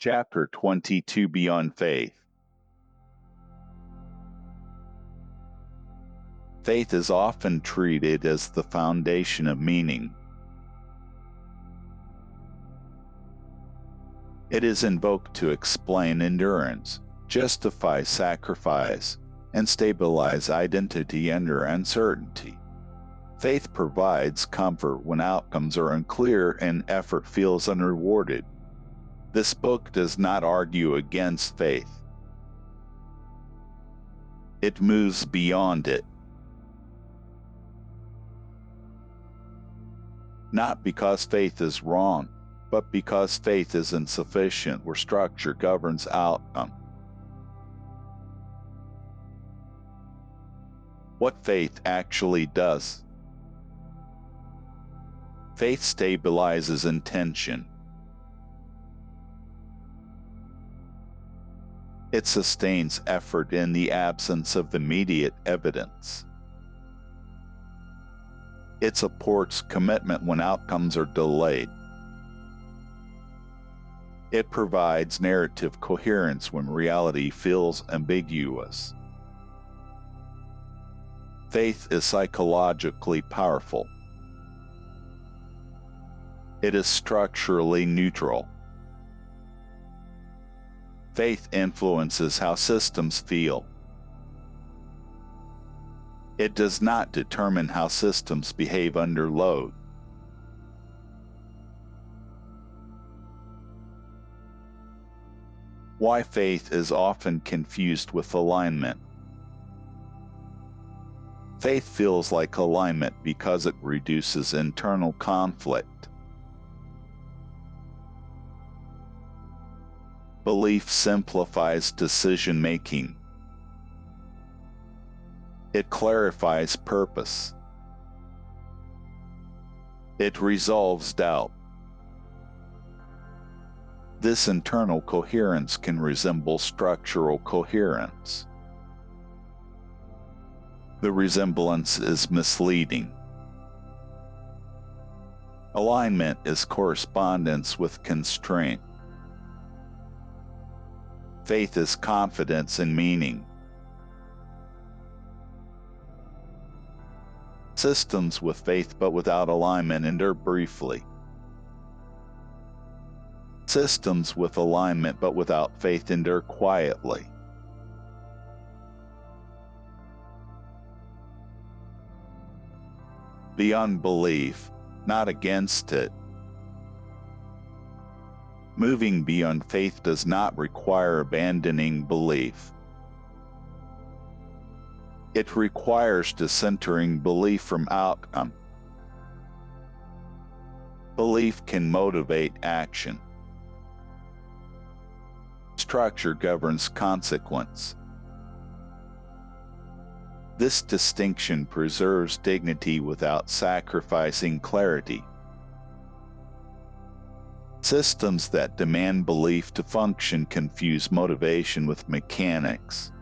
Chapter 22 Beyond Faith. Faith is often treated as the foundation of meaning. It is invoked to explain endurance, justify sacrifice, and stabilize identity under uncertainty. Faith provides comfort when outcomes are unclear and effort feels unrewarded. This book does not argue against faith. It moves beyond it. Not because faith is wrong, but because faith is insufficient where structure governs outcome. What faith actually does. Faith stabilizes intention. It sustains effort in the absence of immediate evidence. It supports commitment when outcomes are delayed. It provides narrative coherence when reality feels ambiguous. Faith is psychologically powerful. It is structurally neutral. Faith influences how systems feel. It does not determine how systems behave under load. Why faith is often confused with alignment. Faith feels like alignment because it reduces internal conflict. Belief simplifies decision-making. It clarifies purpose. It resolves doubt. This internal coherence can resemble structural coherence. The resemblance is misleading. Alignment is correspondence with constraint. Faith is confidence in meaning. Systems with faith but without alignment endure briefly. Systems with alignment but without faith endure quietly. Beyond belief, not against it. Moving beyond faith does not require abandoning belief. It requires decentering belief from outcome. Belief can motivate action. Structure governs consequence. This distinction preserves dignity without sacrificing clarity. Systems that demand belief to function confuse motivation with mechanics.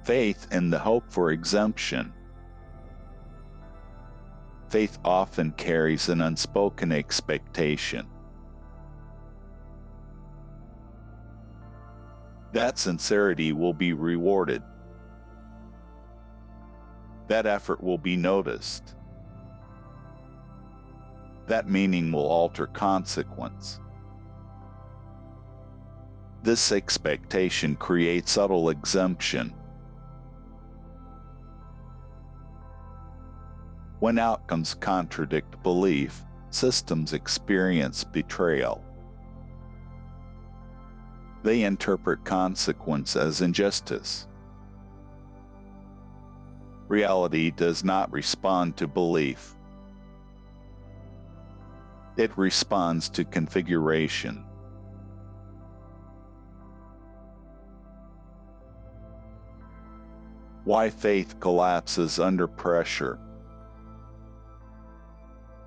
Faith and the hope for exemption. Faith often carries an unspoken expectation. That sincerity will be rewarded. That effort will be noticed. That meaning will alter consequence. This expectation creates subtle exemption. When outcomes contradict belief, systems experience betrayal. They interpret consequence as injustice. Reality does not respond to belief. It responds to configuration. Why faith collapses under pressure.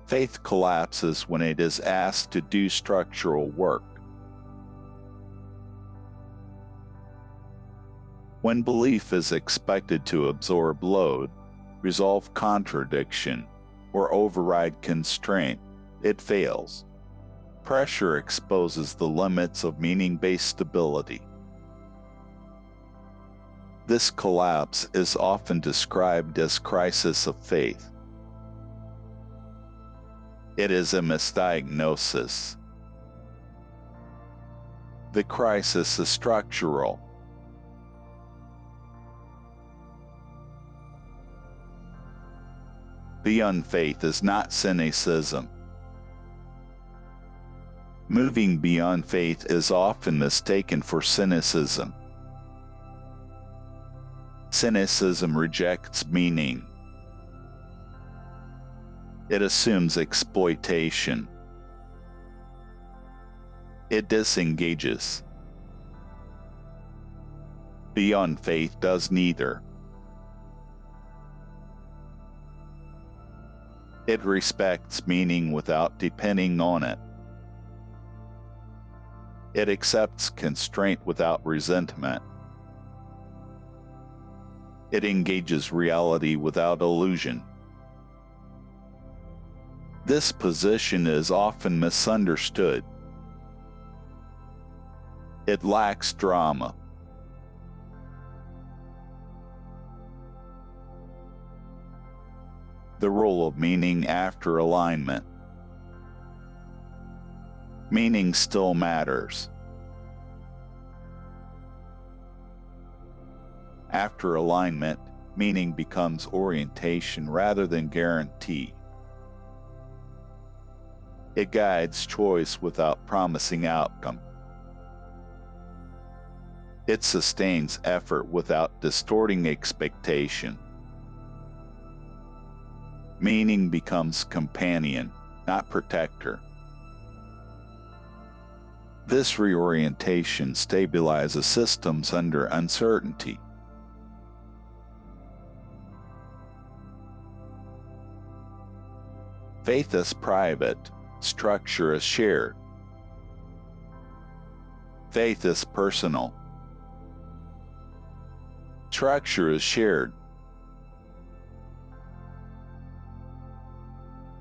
Faith collapses when it is asked to do structural work. When belief is expected to absorb load, resolve contradiction, or override constraint, it fails. Pressure exposes the limits of meaning-based stability. This collapse is often described as crisis of faith. It is a misdiagnosis. The crisis is structural. Beyond faith is not cynicism. Moving beyond faith is often mistaken for cynicism. Cynicism rejects meaning. It assumes exploitation. It disengages. Beyond faith does neither. It respects meaning without depending on it. It accepts constraint without resentment. It engages reality without illusion. This position is often misunderstood. It lacks drama. The role of meaning after alignment. Meaning still matters. After alignment, meaning becomes orientation rather than guarantee. It guides choice without promising outcome. It sustains effort without distorting expectation. Meaning becomes companion, not protector. This reorientation stabilizes systems under uncertainty. Faith is private, structure is shared. Faith is personal. Structure is shared.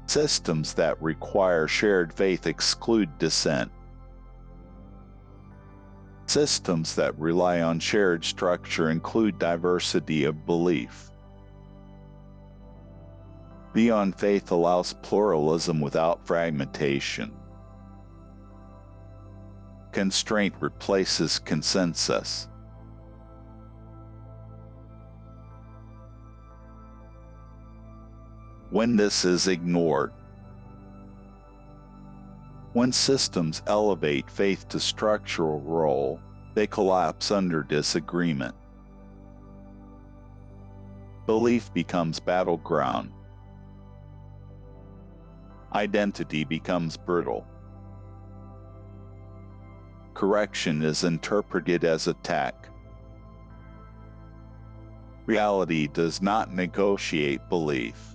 Systems that require shared faith exclude dissent. Systems that rely on shared structure include diversity of belief. Beyond faith allows pluralism without fragmentation. Constraint replaces consensus. When this is ignored, when systems elevate faith to structural role, they collapse under disagreement. Belief becomes battleground. Identity becomes brittle. Correction is interpreted as attack. Reality does not negotiate belief.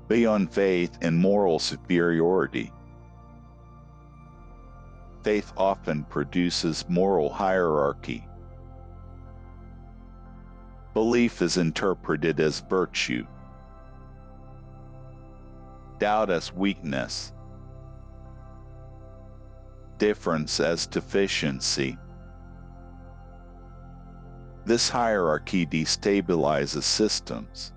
Beyond faith and moral superiority. Faith often produces moral hierarchy. Belief is interpreted as virtue. Doubt as weakness. Difference as deficiency. This hierarchy destabilizes systems.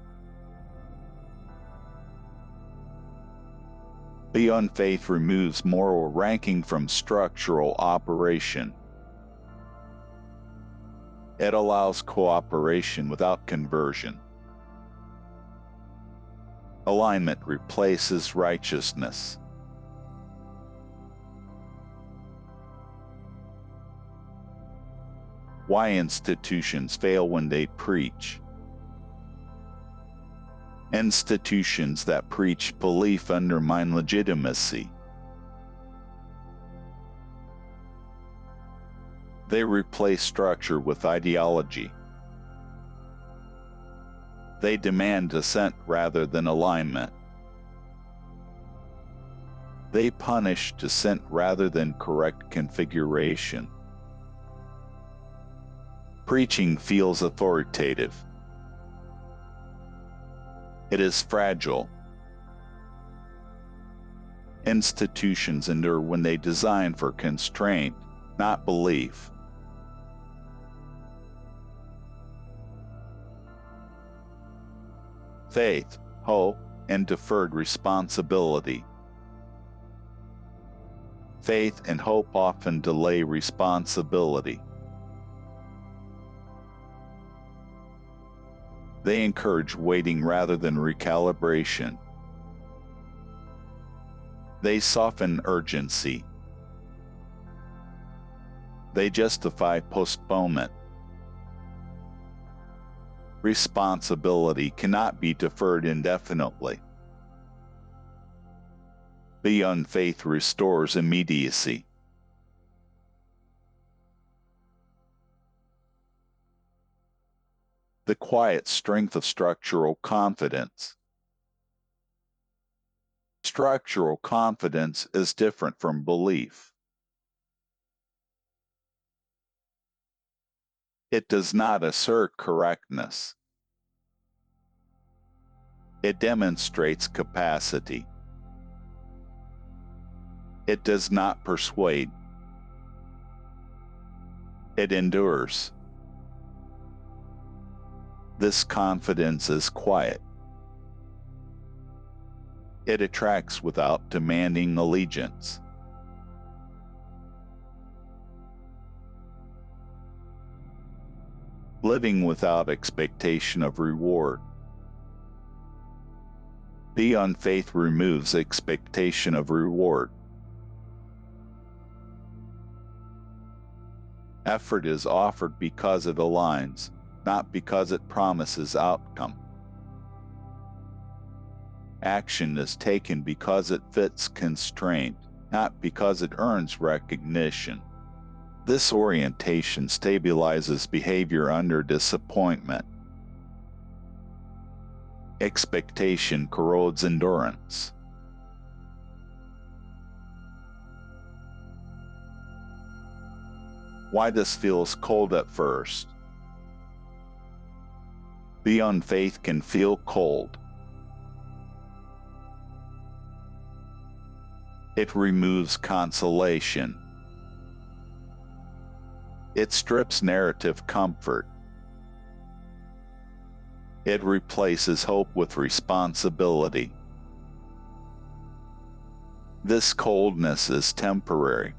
Beyond faith removes moral ranking from structural operation. It allows cooperation without conversion. Alignment replaces righteousness. Why institutions fail when they preach. Institutions that preach belief undermine legitimacy. They replace structure with ideology. They demand dissent rather than alignment. They punish dissent rather than correct configuration. Preaching feels authoritative. It is fragile. Institutions endure when they design for constraint, not belief. Faith, hope, and deferred responsibility. Faith and hope often delay responsibility. They encourage waiting rather than recalibration. They soften urgency. They justify postponement. Responsibility cannot be deferred indefinitely. Beyond faith restores immediacy. The quiet strength of structural confidence. Structural confidence is different from belief. It does not assert correctness. It demonstrates capacity. It does not persuade. It endures. This confidence is quiet. It attracts without demanding allegiance. Living without expectation of reward. Beyond faith removes expectation of reward. Effort is offered because it aligns, not because it promises outcome. Action is taken because it fits constraint, not because it earns recognition. This orientation stabilizes behavior under disappointment. Expectation corrodes endurance. Why this feels cold at first. Beyond faith can feel cold. It removes consolation. It strips narrative comfort. It replaces hope with responsibility. This coldness is temporary.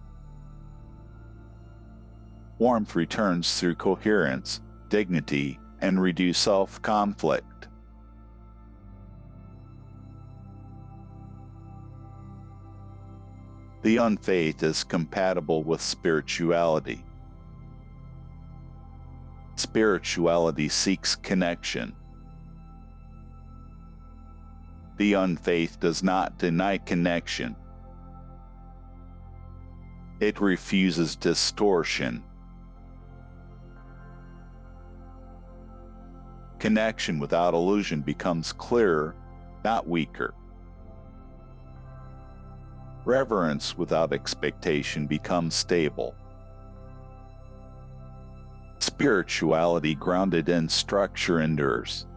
Warmth returns through coherence, dignity, and reduced self-conflict. The unfaith is compatible with spirituality. Spirituality seeks connection. The unfaith does not deny connection. It refuses distortion. Connection without illusion becomes clearer, not weaker. Reverence without expectation becomes stable. Spirituality grounded in structure endures.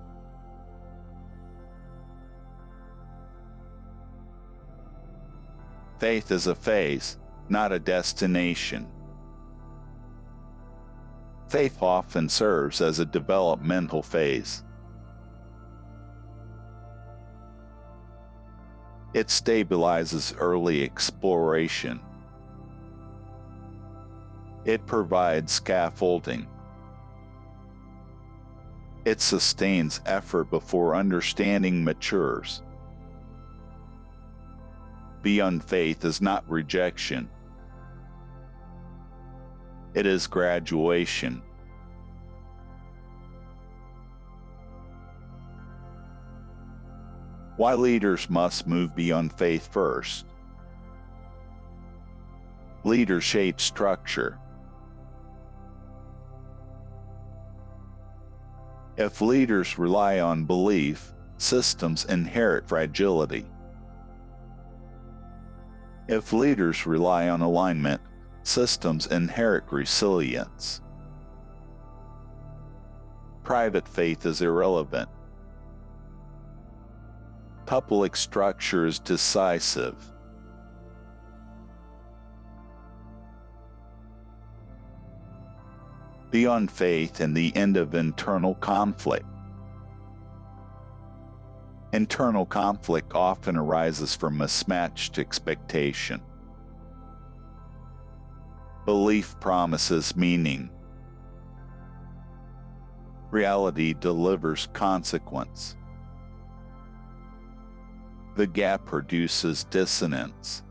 Faith is a phase, not a destination. Faith often serves as a developmental phase. It stabilizes early exploration. It provides scaffolding. It sustains effort before understanding matures. Beyond faith is not rejection. It is graduation. Why leaders must move beyond faith first. Leaders shape structure. If leaders rely on belief, systems inherit fragility. If leaders rely on alignment, systems inherit resilience. Private faith is irrelevant. Public structure is decisive. Beyond faith and the end of internal conflict. Internal conflict often arises from mismatched expectation. Belief promises meaning. Reality delivers consequence. The gap produces dissonance.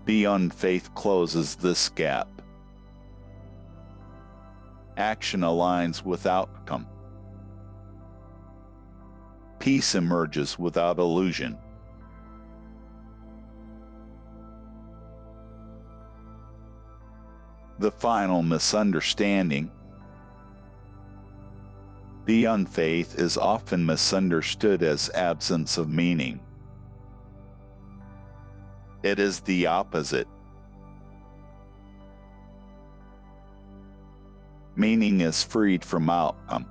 Beyond faith closes this gap. Action aligns with outcome. Peace emerges without illusion. The final misunderstanding. Beyond faith is often misunderstood as absence of meaning. It is the opposite. Meaning is freed from outcome.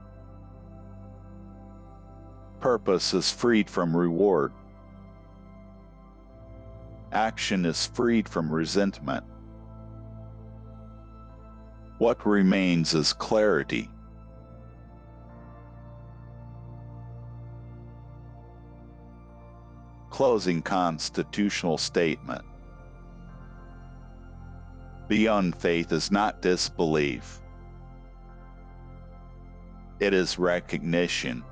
Purpose is freed from reward. Action is freed from resentment. What remains is clarity. Closing constitutional statement. Beyond faith is not disbelief. It is recognition.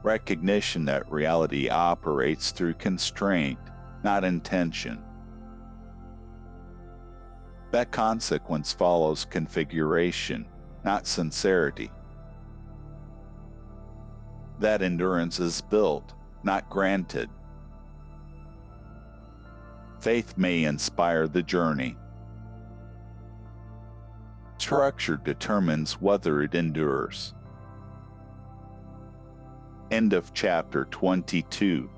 Recognition that reality operates through constraint, not intention. That consequence follows configuration, not sincerity. That endurance is built, not granted. Faith may inspire the journey. Structure determines whether it endures. End of chapter 22.